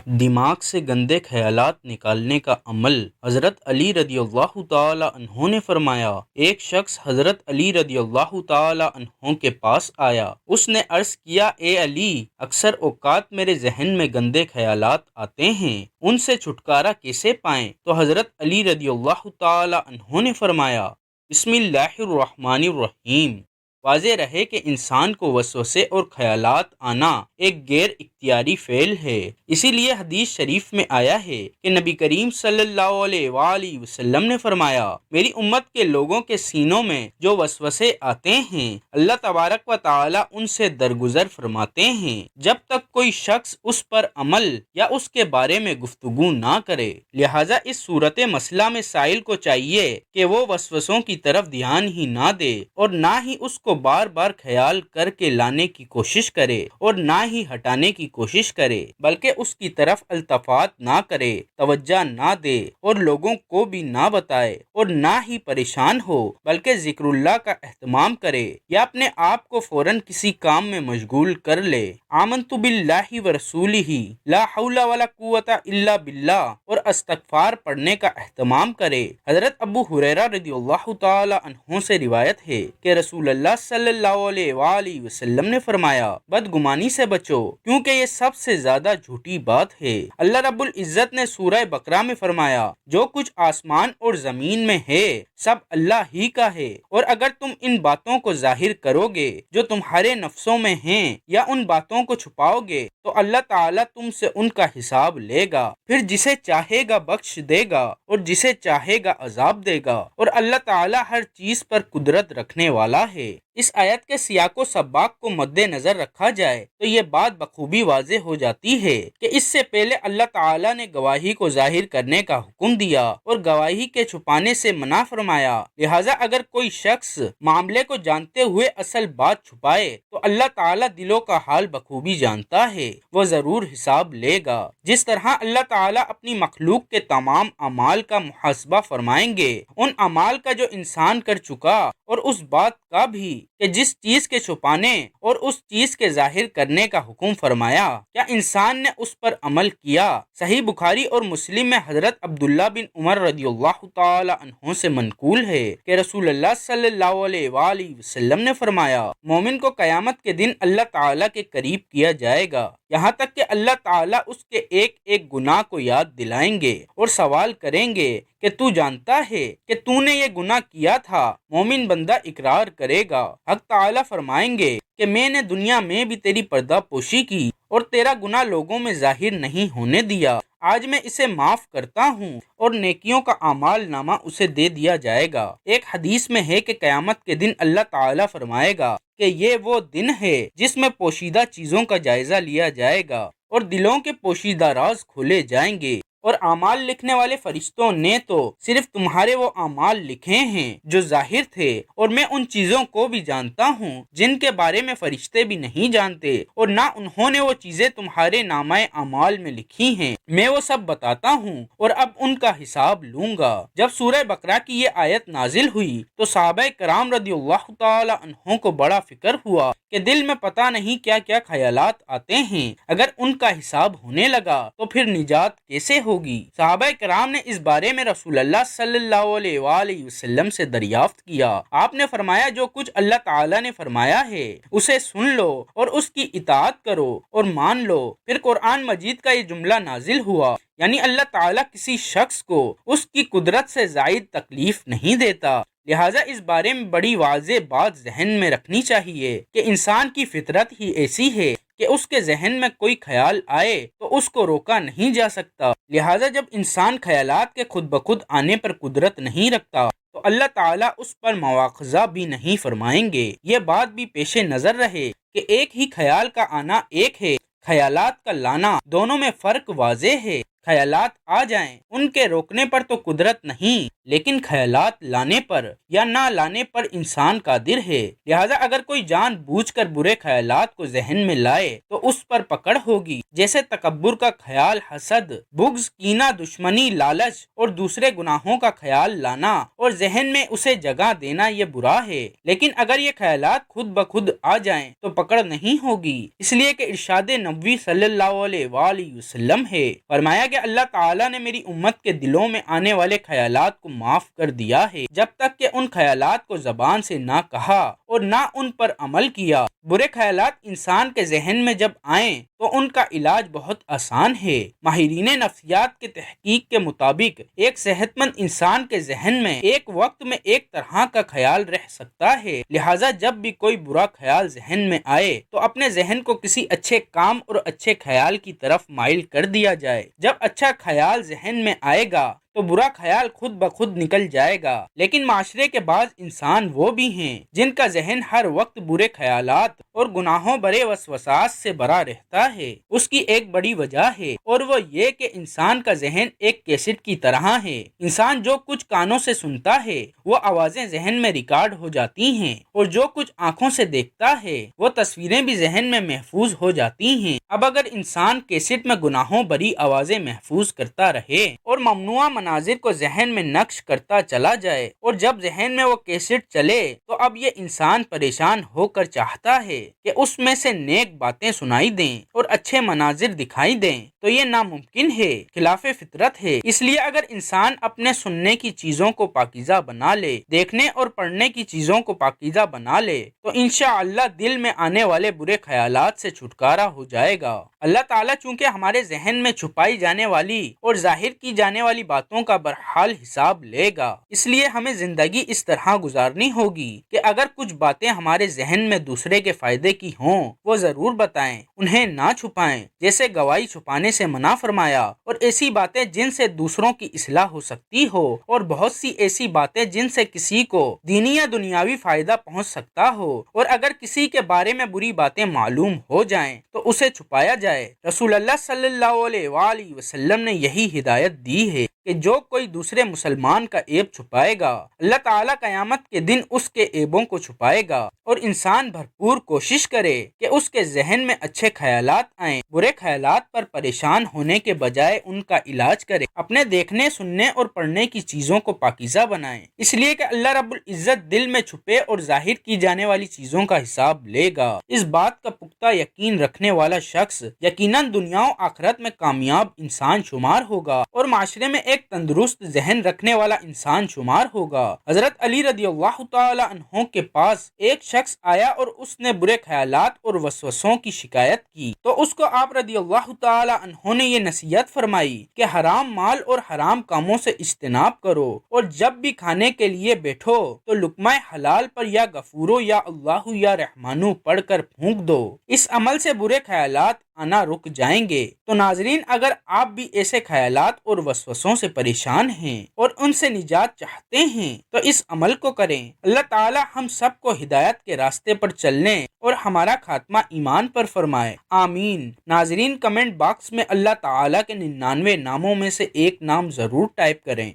دماغ سے گندے خیالات نکالنے کا عمل۔ حضرت علی رضی اللہ تعالی عنہ نے فرمایا، ایک شخص حضرت علی رضی اللہ تعالی عنہ کے پاس آیا۔ اس نے عرض کیا، اے علی، اکثر اوقات میرے ذہن میں گندے خیالات آتے ہیں، ان سے چھٹکارا کیسے پائیں؟ تو حضرت علی رضی اللہ تعالی عنہ نے فرمایا، بسم اللہ الرحمن الرحیم۔ واضح رہے کہ انسان کو وسوسے اور خیالات آنا ایک غیر اختیاری فعل ہے۔ اسی لیے حدیث شریف میں آیا ہے کہ نبی کریم صلی اللہ علیہ وآلہ وسلم نے فرمایا، میری امت کے لوگوں کے سینوں میں جو وسوسے آتے ہیں، اللہ تبارک و تعالی ان سے درگزر فرماتے ہیں جب تک کوئی شخص اس پر عمل یا اس کے بارے میں گفتگو نہ کرے۔ لہٰذا اس صورت مسئلہ میں سائل کو چاہیے کہ وہ وسوسوں کی طرف دھیان ہی نہ دے اور نہ ہی اس کو بار بار خیال کر کے لانے کی کوشش کرے اور نہ ہی ہٹانے کی کوشش کرے، بلکہ اس کی طرف التفات نہ کرے، توجہ نہ دے اور لوگوں کو بھی نہ بتائے اور نہ ہی پریشان ہو، بلکہ ذکر اللہ کا اہتمام کرے یا اپنے آپ کو فوراً کسی کام میں مشغول کر لے۔ آمنت باللہ ورسولہ لا حول ولا قوت الا باللہ اور استغفار پڑھنے کا اہتمام کرے۔ حضرت ابو ہریرہ رضی اللہ تعالی عنہ سے روایت ہے کہ رسول اللہ صلی اللہ علیہ وآلہ وسلم نے فرمایا، بدگمانی سے بچو کیونکہ یہ سب سے زیادہ جھوٹی بات ہے۔ اللہ رب العزت نے سورہ بقرہ میں فرمایا، جو کچھ آسمان اور زمین میں ہے سب اللہ ہی کا ہے، اور اگر تم ان باتوں کو ظاہر کرو گے جو تمہارے نفسوں میں ہیں یا ان باتوں کو چھپاؤ گے تو اللہ تعالیٰ تم سے ان کا حساب لے گا، پھر جسے چاہے گا بخش دے گا اور جسے چاہے گا عذاب دے گا، اور اللہ تعالیٰ ہر چیز پر قدرت رکھنے والا ہے۔ اس آیت کے سیاق و سباق کو مد نظر رکھا جائے تو یہ بات بخوبی واضح ہو جاتی ہے کہ اس سے پہلے اللہ تعالیٰ نے گواہی کو ظاہر کرنے کا حکم دیا اور گواہی کے چھپانے سے منع فرمایا۔ لہٰذا اگر کوئی شخص معاملے کو جانتے ہوئے اصل بات چھپائے تو اللہ تعالیٰ دلوں کا حال بخوبی جانتا ہے، وہ ضرور حساب لے گا۔ جس طرح اللہ تعالیٰ اپنی مخلوق کے تمام اعمال کا محاسبہ فرمائیں گے، ان اعمال کا جو انسان کر چکا اور اس بات کا بھی کہ جس چیز کے چھپانے اور اس چیز کے ظاہر کرنے کا حکم فرمایا، کیا انسان نے اس پر عمل کیا؟ صحیح بخاری اور مسلم میں حضرت عبداللہ بن عمر رضی اللہ تعالی عنہ سے منقول ہے کہ رسول اللہ صلی اللہ علیہ وآلہ وسلم نے فرمایا، مومن کو قیامت کے دن اللہ تعالیٰ کے قریب کیا جائے گا، یہاں تک کہ اللہ تعالیٰ اس کے ایک ایک گناہ کو یاد دلائیں گے اور سوال کریں گے کہ تو جانتا ہے کہ تو نے یہ گناہ کیا تھا؟ مومن بندہ اقرار کرے گا۔ حق تعالیٰ فرمائیں گے کہ میں نے دنیا میں بھی تیری پردہ پوشی کی اور تیرا گناہ لوگوں میں ظاہر نہیں ہونے دیا، آج میں اسے معاف کرتا ہوں، اور نیکیوں کا اعمال نامہ اسے دے دیا جائے گا۔ ایک حدیث میں ہے کہ قیامت کے دن اللہ تعالیٰ فرمائے گا کہ یہ وہ دن ہے جس میں پوشیدہ چیزوں کا جائزہ لیا جائے گا اور دلوں کے پوشیدہ راز کھولے جائیں گے، اور اعمال لکھنے والے فرشتوں نے تو صرف تمہارے وہ اعمال لکھے ہیں جو ظاہر تھے، اور میں ان چیزوں کو بھی جانتا ہوں جن کے بارے میں فرشتے بھی نہیں جانتے، اور نہ انہوں نے وہ چیزیں تمہارے نامہ اعمال میں لکھی ہیں، میں وہ سب بتاتا ہوں اور اب ان کا حساب لوں گا۔ جب سورہ بقرہ کی یہ آیت نازل ہوئی تو صحابہ کرام رضی اللہ تعالی عنہ کو بڑا فکر ہوا کہ دل میں پتہ نہیں کیا کیا خیالات آتے ہیں، اگر ان کا حساب ہونے لگا تو پھر نجات کیسے ہوگی؟ صحابہ کرام نے اس بارے میں رسول اللہ صلی اللہ علیہ وآلہ وسلم سے دریافت کیا۔ آپ نے فرمایا، جو کچھ اللہ تعالیٰ نے فرمایا ہے اسے سن لو اور اس کی اطاعت کرو اور مان لو۔ پھر قرآن مجید کا یہ جملہ نازل ہوا، یعنی اللہ تعالیٰ کسی شخص کو اس کی قدرت سے زائد تکلیف نہیں دیتا، لہٰذا اس بارے میں بڑی واضح بات ذہن میں رکھنی چاہیے کہ انسان کی فطرت ہی ایسی ہے کہ اس کے ذہن میں کوئی خیال آئے تو اس کو روکا نہیں جا سکتا، لہٰذا جب انسان خیالات کے خود بخود آنے پر قدرت نہیں رکھتا تو اللہ تعالیٰ اس پر مواخذہ بھی نہیں فرمائیں گے۔ یہ بات بھی پیش نظر رہے کہ ایک ہی خیال کا آنا ایک ہے، خیالات کا لانا دونوں میں فرق واضح ہے۔ خیالات آ جائیں ان کے روکنے پر تو قدرت نہیں، لیکن خیالات لانے پر یا نہ لانے پر انسان قادر ہے۔ لہٰذا اگر کوئی جان بوجھ کر برے خیالات کو ذہن میں لائے تو اس پر پکڑ ہوگی، جیسے تکبر کا خیال، حسد، بغض، کینہ، دشمنی، لالچ اور دوسرے گناہوں کا خیال لانا اور ذہن میں اسے جگہ دینا یہ برا ہے۔ لیکن اگر یہ خیالات خود بخود آ جائیں تو پکڑ نہیں ہوگی، اس لیے کہ ارشاد نبوی صلی اللہ علیہ وآلہ وسلم ہے، فرمایا کہ اللہ تعالیٰ نے میری امت کے دلوں میں آنے والے خیالات کو معاف کر دیا ہے جب تک کہ ان خیالات کو زبان سے نہ کہا اور نہ ان پر عمل کیا۔ برے خیالات انسان کے ذہن میں جب آئیں تو ان کا علاج بہت آسان ہے۔ ماہرین نفسیات کے تحقیق کے مطابق ایک صحت مند انسان کے ذہن میں ایک وقت میں ایک طرح کا خیال رہ سکتا ہے، لہٰذا جب بھی کوئی برا خیال ذہن میں آئے تو اپنے ذہن کو کسی اچھے کام اور اچھے خیال کی طرف مائل کر دیا جائے۔ جب اچھا خیال ذہن میں آئے گا تو برا خیال خود بخود نکل جائے گا۔ لیکن معاشرے کے بعض انسان وہ بھی ہیں جن کا ذہن ہر وقت برے خیالات اور گناہوں برے وسوسات سے بھرا رہتا ہے۔ اس کی ایک بڑی وجہ ہے اور وہ یہ کہ انسان کا ذہن ایک کیسٹ کی طرح ہے۔ انسان جو کچھ کانوں سے سنتا ہے وہ آوازیں ذہن میں ریکارڈ ہو جاتی ہیں، اور جو کچھ آنکھوں سے دیکھتا ہے وہ تصویریں بھی ذہن میں محفوظ ہو جاتی ہیں۔ اب اگر انسان کیسٹ میں گناہوں بری آوازیں محفوظ کرتا رہے اور ممنوعہ مناظر کو ذہن میں نقش کرتا چلا جائے، اور جب ذہن میں وہ کیسٹ چلے تو اب یہ انسان پریشان ہو کر چاہتا ہے کہ اس میں سے نیک باتیں سنائی دیں اور اچھے مناظر دکھائی دیں، تو یہ ناممکن ہے، خلاف فطرت ہے۔ اس لیے اگر انسان اپنے سننے کی چیزوں کو پاکیزہ بنا لے، دیکھنے اور پڑھنے کی چیزوں کو پاکیزہ بنا لے، تو انشاءاللہ دل میں آنے والے برے خیالات سے چھٹکارا ہو جائے گا۔ اللہ تعالیٰ چونکہ ہمارے ذہن میں چھپائی جانے والی اور ظاہر کی جانے والی باتوں کا بہرحال حساب لے گا، اس لیے ہمیں زندگی اس طرح گزارنی ہوگی کہ اگر کچھ باتیں ہمارے ذہن میں دوسرے کے فائدے کی ہوں وہ ضرور بتائیں، انہیں نہ چھپائیں، جیسے گواہی چھپانے سے منع فرمایا، اور ایسی باتیں جن سے دوسروں کی اصلاح ہو سکتی ہو، اور بہت سی ایسی باتیں جن سے کسی کو دینی یا دنیاوی فائدہ پہنچ سکتا ہو، اور اگر کسی کے بارے میں بری باتیں معلوم ہو جائیں تو اسے چھپایا جائے۔ رسول اللہ صلی اللہ علیہ وآلہ وسلم نے یہی ہدایت دی ہے کہ جو کوئی دوسرے مسلمان کا عیب چھپائے گا، اللہ تعالیٰ قیامت کے دن اس کے عیبوں کو چھپائے گا، اور انسان بھرپور کوشش کرے کہ اس کے ذہن میں اچھے خیالات آئیں، برے خیالات پر پریشان ہونے کے بجائے ان کا علاج کرے، اپنے دیکھنے، سننے اور پڑھنے کی چیزوں کو پاکیزہ بنائیں، اس لیے کہ اللہ رب العزت دل میں چھپے اور ظاہر کی جانے والی چیزوں کا حساب لے گا۔ اس بات کا پختہ یقین رکھنے والا شخص یقیناً دنیا و آخرت میں کامیاب انسان شمار ہوگا اور معاشرے میں ایک تندرست ذہن رکھنے والا انسان شمار ہوگا۔ حضرت علی رضی اللہ تعالی عنہ کے پاس ایک شخص آیا اور اس نے برے خیالات اور وسوسوں کی شکایت کی، تو اس کو آپ رضی اللہ تعالی عنہ نے یہ نصیحت فرمائی کہ حرام مال اور حرام کاموں سے اجتناب کرو، اور جب بھی کھانے کے لیے بیٹھو تو لقمہ حلال پر یا غفورو یا اللہ یا رحمانو پڑھ کر پھونک دو، اس عمل سے برے خیالات آنا رک جائیں گے۔ تو ناظرین، اگر آپ بھی ایسے خیالات اور وسوسوں سے پریشان ہیں اور ان سے نجات چاہتے ہیں تو اس عمل کو کریں۔ اللہ تعالی ہم سب کو ہدایت کے راستے پر چلنے اور ہمارا خاتمہ ایمان پر فرمائے، آمین۔ ناظرین، کمنٹ باکس میں اللہ تعالی کے 99 ناموں میں سے ایک نام ضرور ٹائپ کریں۔